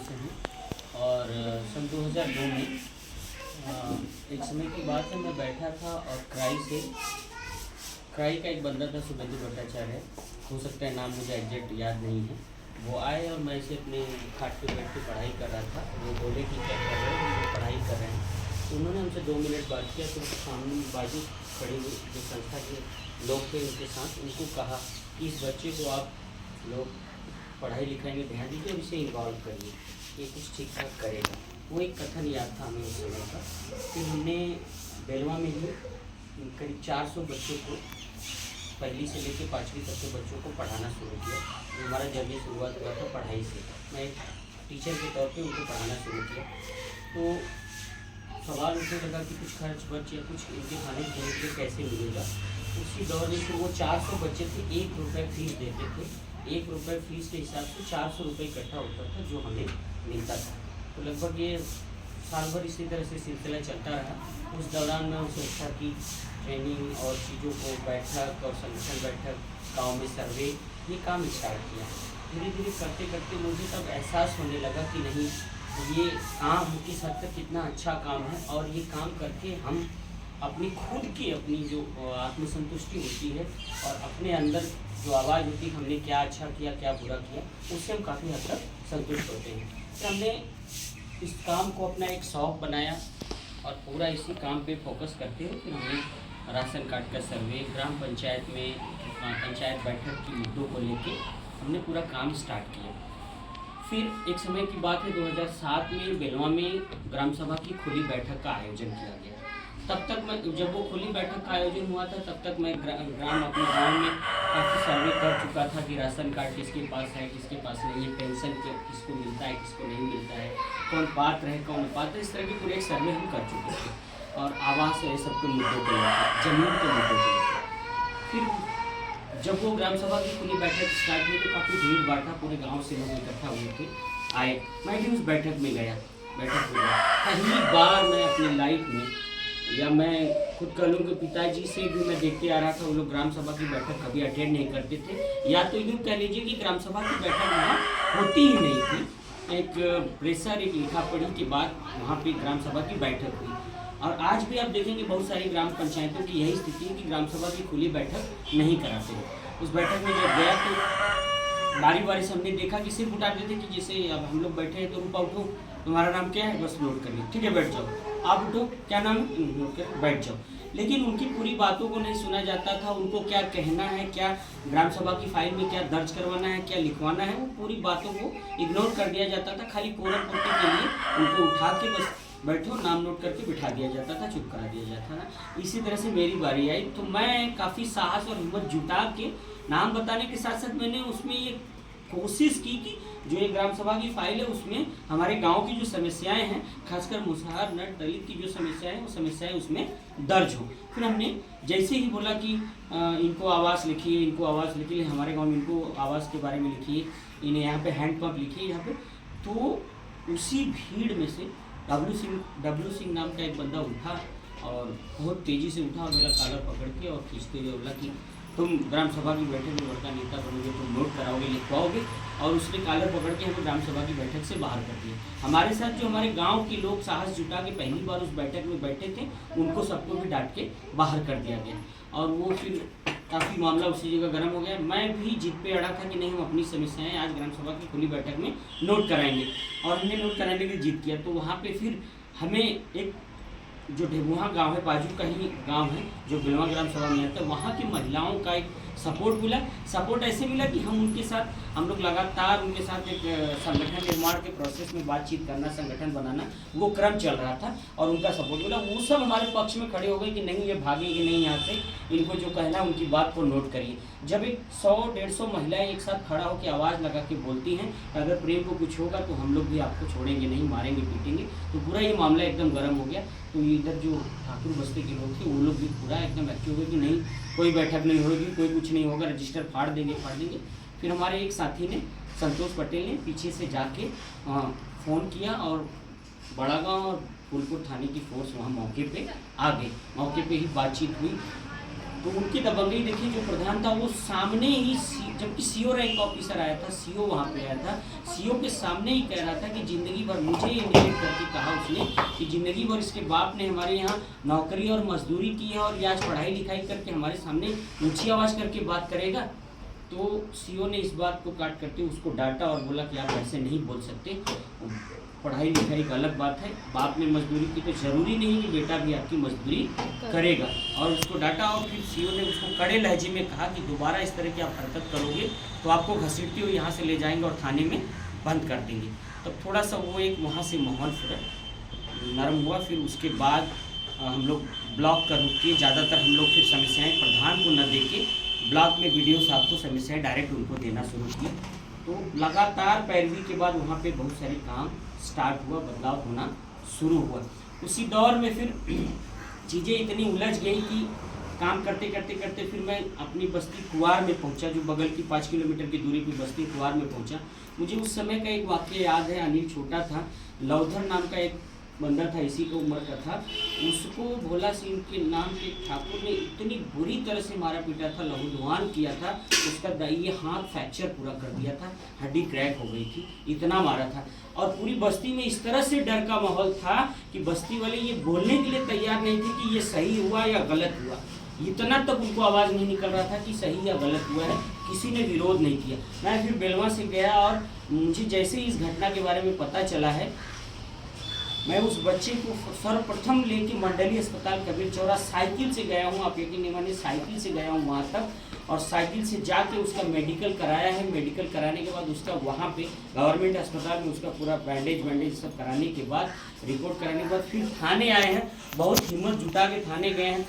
से हूँ। और सन 2002 में एक समय की बात है, मैं बैठा था और क्राई का एक बंदा था, शुभेंदु भट्टाचार्य, हो सकता है नाम मुझे एग्जैक्ट याद नहीं है। वो आए और मैं इसे अपने खाट पे बैठ के पढ़ाई कर रहा था। वो बोले कि क्या कर रहे हो? वो पढ़ाई कर रहे हैं। तो उन्होंने हमसे 2 मिनट बात किया। तो सामने बाजू खड़े हुए जो संस्था के लोग थे उनके साथ उनको कहा कि इस बच्चे को आप लोग पढ़ाई लिखाई में ध्यान दीजिए और इसे इन्वॉल्व करिए, ये कुछ ठीक ठाक करेगा। वो एक कथन याद था हमें उस समय का। फिर हमने बेलवा में ही करीब 400 बच्चों को, पहली से लेकर 5वीं तक के बच्चों को पढ़ाना शुरू किया। हमारा जर्नी शुरुआत हुआ था पढ़ाई से। मैं एक टीचर के तौर पे उनको पढ़ाना शुरू किया। तो सवाल उठने लगा कि कुछ खर्च बच या कुछ इनके खाने पीने के कैसे मिलेगा। उसी दौर में फिर वो 400 बच्चे थे, 1 रुपये फीस देते थे। 1 रुपये फीस के हिसाब से 400 रुपये इकट्ठा होता था जो हमें मिलता था। तो लगभग ये साल भर इसी तरह से सिलसिला चलता रहा। उस दौरान मैं उस संस्था की ट्रेनिंग और चीज़ों को, बैठक और संगठन बैठक, गाँव में सर्वे, ये काम स्टार्ट किया। धीरे धीरे करते करते मुझे तब एहसास होने लगा कि नहीं, ये काम किस हद तक कितना अच्छा काम है और ये काम करके हम अपनी खुद की अपनी जो आत्मसंतुष्टि होती है और अपने अंदर जो आवाज़ होती है हमने क्या अच्छा किया क्या बुरा किया, उससे हम काफ़ी हद तक संतुष्ट होते हैं। तो हमने इस काम को अपना एक शौक़ बनाया और पूरा इसी काम पे फोकस करते हुए फिर हमने राशन कार्ड का सर्वे, ग्राम पंचायत में पंचायत बैठक की मुद्दों को लेके हमने पूरा काम स्टार्ट किया। फिर एक समय की बात है, 2007 में बेलवा में ग्राम सभा की खुली बैठक का आयोजन किया गया। तब तक मैं, जब वो खुली बैठक का आयोजन हुआ था, तब तक मैं ग्राम अपने गांव में काफ़ी सर्वे कर चुका था कि राशन कार्ड किसके पास है, किसके पास नहीं है, पेंशन किसको मिलता है, किसको नहीं मिलता है, कौन पात्र है, कौन अपात्र है, इस तरह के पूरे एक सर्वे हम कर चुके थे। और आवास है, सबके मुद्दों को लेकर, जमीन के मुद्दों को लेकर। फिर जब वो ग्राम सभा की खुली बैठक स्टार्ट हुई तो काफ़ी भीड़ भाड़ था, पूरे गांव से लोग इकट्ठा हुए थे, आए। मैं भी उस बैठक में गया, बैठक में पहली बार मैं अपनी लाइफ में, या मैं खुद कह लूँ कि पिताजी से भी मैं देखते आ रहा था, वो लोग ग्राम सभा की बैठक कभी अटेंड नहीं करते थे, या तो यूँ कह लीजिए कि ग्राम सभा की बैठक वहाँ होती ही नहीं थी। एक प्रेशर, एक लिखा पढ़ी के बाद वहाँ पे ग्राम सभा की बैठक हुई। और आज भी आप देखेंगे बहुत सारी ग्राम पंचायतों की यही स्थिति है कि ग्राम सभा की खुली बैठक नहीं कराते हैं। उस बैठक में जब गया तो बारी बारी से हमने देखा कि सिर्फ उठा देते कि जैसे अब हम लोग बैठे हैं तो रूपा उठो, तुम्हारा नाम क्या है, बस नोट करिए, ठीक है बैठ जाओ, आप उठो, क्या नाम है, नोट कर बैठ जाओ। लेकिन उनकी पूरी बातों को नहीं सुना जाता था, उनको क्या कहना है, क्या ग्राम सभा की फाइल में क्या दर्ज करवाना है, क्या लिखवाना है, वो पूरी बातों को इग्नोर कर दिया जाता था। खाली कोरम पूर्ति के लिए उनको उठा के बस बैठो, नाम नोट करके बिठा दिया जाता था, चुप करा दिया जाता था। इसी तरह से मेरी बारी आई तो मैं काफ़ी साहस और हिम्मत जुटा के नाम बताने के साथ साथ मैंने उसमें ये कोशिश की कि जो ये ग्राम सभा की फाइल है उसमें हमारे गांव की जो समस्याएं हैं, खासकर मुसहर नट दलित की जो समस्याएं हैं, वो समस्याएं उसमें दर्ज हो। फिर हमने जैसे ही बोला कि इनको आवास लिखिए, इनको आवास लिखिए, हमारे गाँव में इनको आवास के बारे में लिखिए, इन्हें यहाँ पे हैंडपम्प लिखिए यहाँ पे, तो उसी भीड़ में से डब्लू सिंह नाम का एक बंदा उठा और बहुत तेज़ी से उठा और मेरा कॉलर पकड़ के और खींचते हुए बोला कि तुम ग्राम सभा की बैठक में बड़का नेता बनोगे, तुम नोट कराओगे, लिखवाओगे। और उसने कॉलर पकड़ के हमें ग्राम सभा की बैठक से बाहर कर दिया। हमारे साथ जो हमारे गांव के लोग साहस जुटा के पहली बार उस बैठक में बैठे थे, उनको सबको भी डांट के बाहर कर दिया गया। और वो फिर काफ़ी मामला उसी जगह गर्म हो गया। मैं भी जिद पे अड़ा था कि नहीं, हम अपनी समस्याएं आज ग्राम सभा की खुली बैठक में नोट कराएंगे, और हमने नोट कराने की जिद किया। तो वहाँ पे फिर हमें एक जो ढेबुहा गांव है, बाजू का ही गांव है जो बेलवा ग्राम सभा में आता है, वहाँ की महिलाओं का एक सपोर्ट मिला। सपोर्ट ऐसे मिला कि हम उनके साथ, हम लोग लगातार उनके साथ एक संगठन निर्माण के प्रोसेस में बातचीत करना, संगठन बनाना, वो क्रम चल रहा था और उनका सपोर्ट मिला। वो सब हमारे पक्ष में खड़े हो गए कि नहीं, ये भागेंगे नहीं यहाँ से, इनको जो कहना है उनकी बात को नोट करिए। जब एक 100-150 महिलाएं एक साथ खड़ा होकर आवाज़ लगा के बोलती हैं, अगर प्रेम को कुछ होगा तो हम लोग भी आपको छोड़ेंगे नहीं, मारेंगे पीटेंगे, तो पूरा ये मामला एकदम गर्म हो गया। तो इधर जो ठाकुर बस्ती के लोग थे वो लोग भी पूरा एकदम एक्टिव हुए कि नहीं, कोई बैठक नहीं होगी, कोई कुछ नहीं होगा, रजिस्टर फाड़ देंगे। फिर हमारे एक साथी ने, संतोष पटेल ने, पीछे से जाके फ़ोन किया और बड़ा गांव और फूलपुर थाने की फोर्स वहाँ मौके पे आ गई। मौके पे ही बातचीत हुई तो उनकी दबंगई देखिए, जो प्रधान था वो सामने ही जबकि सीओ रैंक ऑफिसर आया था, सीओ वहाँ पे आया था, सीओ के सामने ही कह रहा था कि ज़िंदगी भर, मुझे इंडिकेट करके कहा उसने कि ज़िंदगी भर इसके बाप ने हमारे यहाँ नौकरी और मजदूरी की है और ये आज पढ़ाई लिखाई करके हमारे सामने ऊँची आवाज़ करके बात करेगा। तो सीओ ने इस बात को काट करके उसको डांटा और बोला कि आप ऐसे नहीं बोल सकते, पढ़ाई लिखाई का अलग बात है, बाप ने मजदूरी की तो ज़रूरी नहीं कि बेटा भी आपकी मजदूरी करेगा, और उसको डांटा। और फिर सीओ ने उसको कड़े लहजे में कहा कि दोबारा इस तरह की आप हरकत करोगे तो आपको घसीटते हुए यहाँ से ले जाएंगे और थाने में बंद कर देंगे। तब थोड़ा सा वो एक वहाँ से माहौल फिर नरम हुआ। फिर उसके बाद हम लोग ब्लॉक का रुक के ज़्यादातर हम लोग फिर समस्याएँ प्रधान को न दे के ब्लॉक में वीडियो साहब को समस्याएँ डायरेक्ट उनको देना शुरू किए। तो लगातार पैरवी के बाद वहाँ पे बहुत सारे काम स्टार्ट हुआ, बदलाव होना शुरू हुआ। उसी दौर में फिर चीज़ें इतनी उलझ गई कि काम करते करते करते फिर मैं अपनी बस्ती कुआर में पहुंचा, जो बगल की 5 किलोमीटर की दूरी की बस्ती कुआर में पहुंचा। मुझे उस समय का एक वाक़या याद है, अनिल छोटा था, लौधर नाम का एक बंदा था, इसी को उम्र का था, उसको भोला सिंह के नाम के ठाकुर ने इतनी बुरी तरह से मारा पीटा था, लहूलुहान किया था, उसका ये हाथ फ्रैक्चर पूरा कर दिया था, हड्डी क्रैक हो गई थी, इतना मारा था। और पूरी बस्ती में इस तरह से डर का माहौल था कि बस्ती वाले ये बोलने के लिए तैयार नहीं थे कि ये सही हुआ या गलत हुआ। इतना तक उनको आवाज़ नहीं निकल रहा था कि सही या गलत हुआ है, किसी ने विरोध नहीं किया। मैं फिर बेलवा से गया और मुझे जैसे ही इस घटना के बारे में पता चला है, मैं उस बच्चे को सर्वप्रथम लेके मंडली अस्पताल कबीर चौरा साइकिल से गया हूँ, आप यकीन नहीं मानिए, साइकिल से गया हूँ वहाँ तक, और साइकिल से जाके उसका मेडिकल कराया है। मेडिकल कराने के बाद उसका वहाँ पे गवर्नमेंट अस्पताल में उसका पूरा बैंडेज सब कराने के बाद, रिपोर्ट कराने के बाद फिर थाने आए हैं। बहुत हिम्मत जुटा के थाने गए हैं।